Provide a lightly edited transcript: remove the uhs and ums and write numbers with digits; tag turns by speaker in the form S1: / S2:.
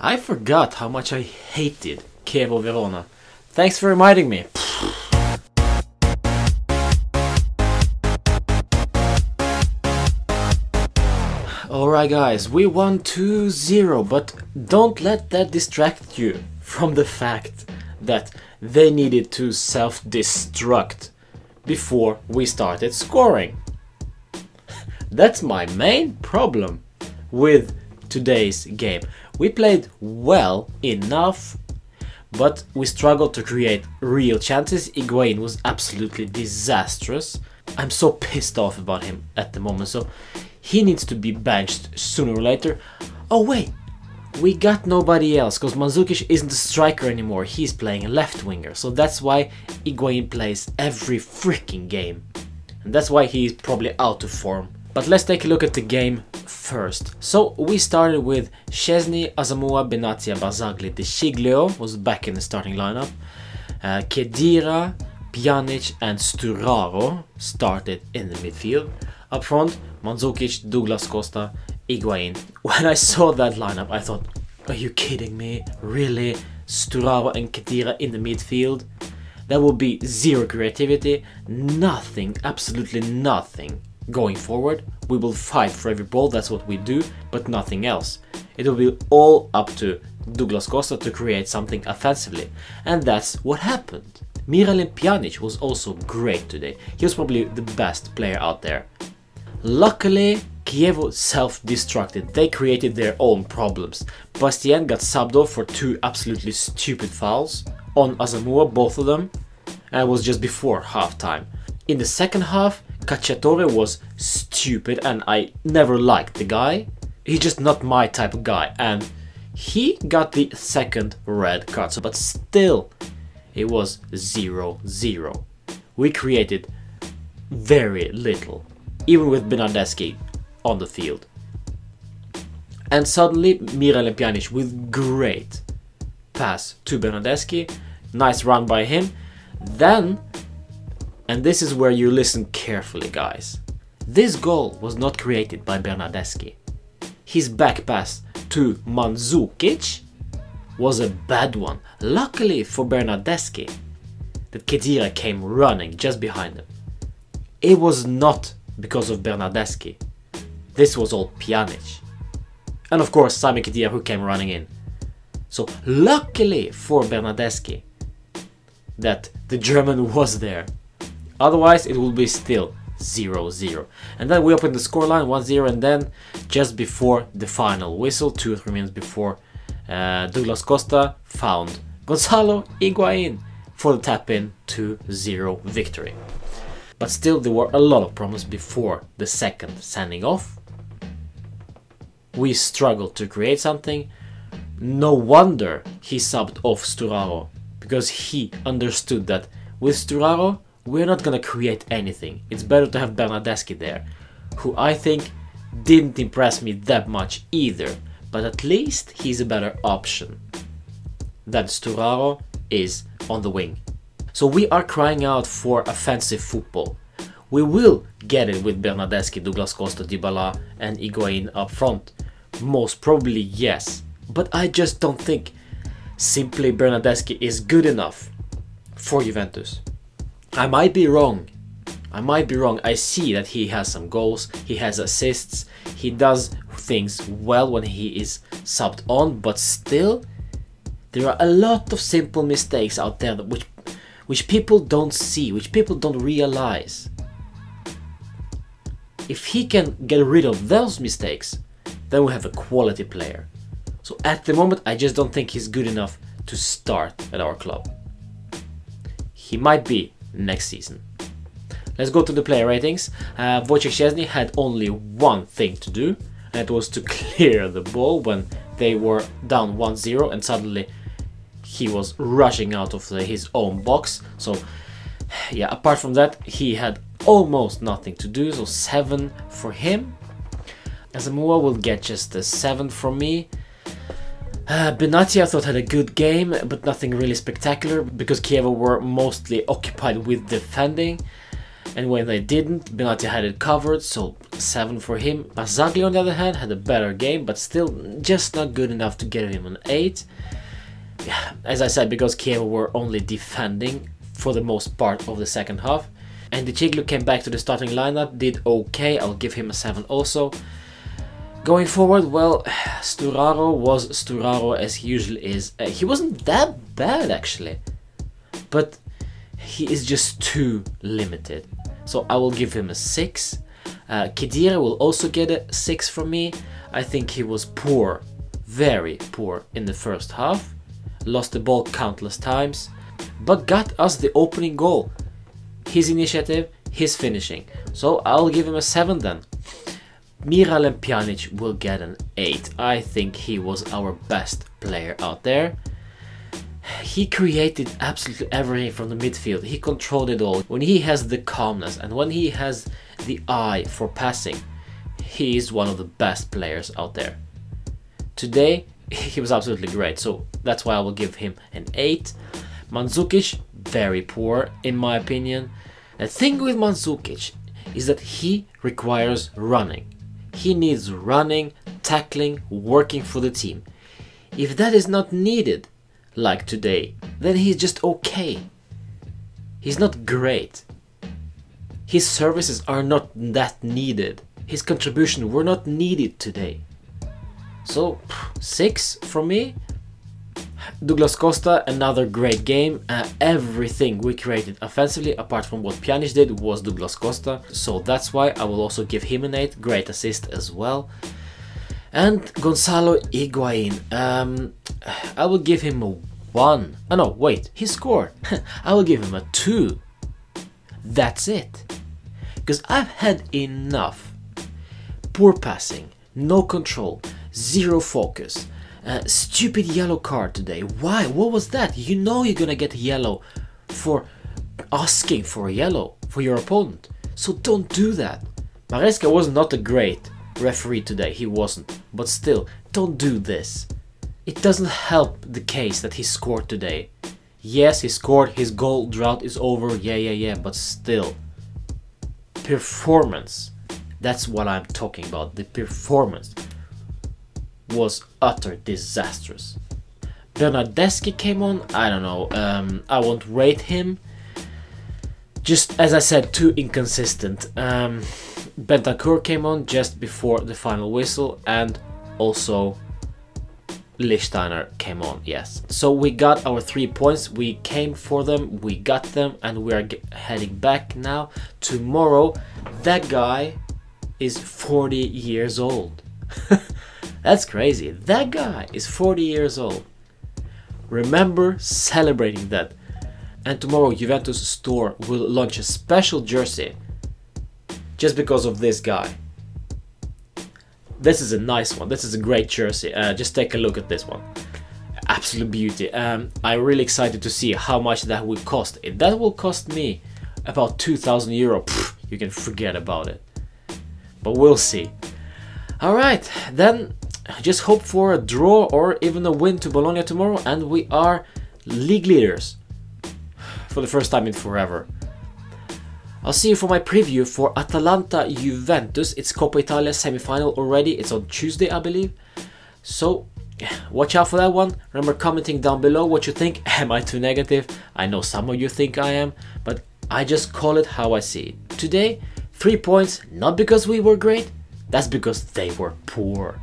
S1: I forgot how much I hated Chievo Verona. Thanks for reminding me. Alright guys, we won 2-0, but don't let that distract you from the fact that they needed to self-destruct before we started scoring. That's my main problem with today's game. We played well enough, but we struggled to create real chances. Higuain was absolutely disastrous. I'm so pissed off about him at the moment, so he needs to be benched sooner or later. Oh wait, we got nobody else, because Mandzukic isn't a striker anymore, he's playing a left winger, so that's why Higuain plays every freaking game. And that's why he's probably out of form. But let's take a look at the game first. So we started with Szczesny, Asamoah, Benatia, Barzagli, De Sciglio was back in the starting lineup. Khedira, Pjanic and Sturaro started in the midfield. Up front, Mandzukic, Douglas Costa, Higuain. When I saw that lineup, I thought, are you kidding me? Really? Sturaro and Khedira in the midfield? That will be zero creativity, nothing, absolutely nothing going forward. We will fight for every ball, that's what we do, but nothing else. It will be all up to Douglas Costa to create something offensively. And that's what happened. Miralem Pjanic was also great today. He was probably the best player out there. Luckily, Chievo self-destructed. They created their own problems. Bastien got subbed off for two absolutely stupid fouls on Asamoah, both of them, and it was just before halftime. In the second half, Cacciatore was stupid and I never liked the guy. He's just not my type of guy, and he got the second red card, but still it was 0-0. We created very little, even with Bernardeschi on the field. And suddenly Miralem Pjanic with great pass to Bernardeschi, nice run by him. Then, and this is where you listen carefully guys, this goal was not created by Bernardeschi. His back pass to Mandzukic was a bad one. Luckily for Bernardeschi that Khedira came running just behind him. It was not because of Bernardeschi. This was all Pjanic. And of course Simon Khedira who came running in. So luckily for Bernardeschi that the German was there. Otherwise it would be still 0-0. And then we opened the scoreline 1-0, and then just before the final whistle, 2 or 3 minutes before, Douglas Costa found Gonzalo Higuain for the tap-in 2-0 victory. But still there were a lot of problems before the second sending off. We struggled to create something. No wonder he subbed off Sturaro, because he understood that with Sturaro we're not gonna create anything. It's better to have Bernardeschi there, who I think didn't impress me that much either, but at least he's a better option than Sturaro is on the wing. So we are crying out for offensive football. We will get it with Bernardeschi, Douglas Costa, Dybala and Higuain up front. Most probably yes, but I just don't think simply Bernardeschi is good enough for Juventus. I might be wrong. I see that he has some goals, he has assists, he does things well when he is subbed on, but still there are a lot of simple mistakes out there that which people don't see, which people don't realize. If he can get rid of those mistakes, then we have a quality player. So at the moment I just don't think he's good enough to start at our club. He might be next season. Let's go to the player ratings. Wojciech Szczesny had only one thing to do, and it was to clear the ball when they were down 1-0 and suddenly he was rushing out of his own box. So yeah, apart from that he had almost nothing to do, so 7 for him. Asamoah will get just a 7 from me. Benatia I thought had a good game, but nothing really spectacular because Chievo were mostly occupied with defending. And when they didn't, Benati had it covered, so 7 for him. Barzagli on the other hand had a better game, but still just not good enough to get him an 8. As I said, because Chievo were only defending for the most part of the second half. And Chiglu came back to the starting lineup, did okay, I'll give him a 7 also. Going forward, well, Sturaro was Sturaro as he usually is. He wasn't that bad actually, but he is just too limited. So I will give him a 6. Khedira will also get a 6 from me. I think he was poor, very poor in the first half. Lost the ball countless times, but got us the opening goal. His initiative, his finishing. So I'll give him a 7 then. Miralem Pjanic will get an 8. I think he was our best player out there. He created absolutely everything from the midfield. He controlled it all. When he has the calmness and when he has the eye for passing, he is one of the best players out there. Today, he was absolutely great, so that's why I will give him an 8. Mandzukic, very poor in my opinion. The thing with Mandzukic is that he requires running. He needs running, tackling, working for the team. If that is not needed, like today, then he's just okay. He's not great. His services are not that needed. His contribution were not needed today. So 6 from me. Douglas Costa, another great game. Everything we created offensively, apart from what Pjanic did, was Douglas Costa. So that's why I will also give him an 8. Great assist as well. And Gonzalo Higuain, I will give him a 1. Oh no, wait, he scored. I will give him a 2. That's it. Because I've had enough. Poor passing, no control, zero focus. Stupid yellow card today. Why? What was that? You know you're gonna get yellow for asking for a yellow for your opponent. So don't do that. Maresca was not a great referee today. He wasn't. But still, don't do this. It doesn't help the case that he scored today. Yes, he scored. His goal drought is over. Yeah. But still. Performance. That's what I'm talking about. The performance was utter disastrous. Bernardeschi came on. I don't know. I won't rate him. Just as I said, too inconsistent. Bentancur came on just before the final whistle, and also Lichtsteiner came on, yes. So we got our 3 points, we came for them, we got them, and we are heading back now. Tomorrow, that guy is 40 years old. That's crazy. That guy is 40 years old. Remember celebrating that. And tomorrow Juventus store will launch a special jersey just because of this guy. This is a nice one. This is a great jersey. Just take a look at this one. Absolute beauty. I'm really excited to see how much that will cost. If that will cost me about 2,000 euro, pff, you can forget about it. But we'll see. Alright, then just hope for a draw or even a win to Bologna tomorrow, and we are league leaders for the first time in forever. I'll see you for my preview for Atalanta Juventus. It's Coppa Italia semi-final already. It's on Tuesday, I believe. So watch out for that one. Remember commenting down below what you think. Am I too negative? I know some of you think I am, but I just call it how I see it. Today, 3 points, not because we were great. That's because they were poor.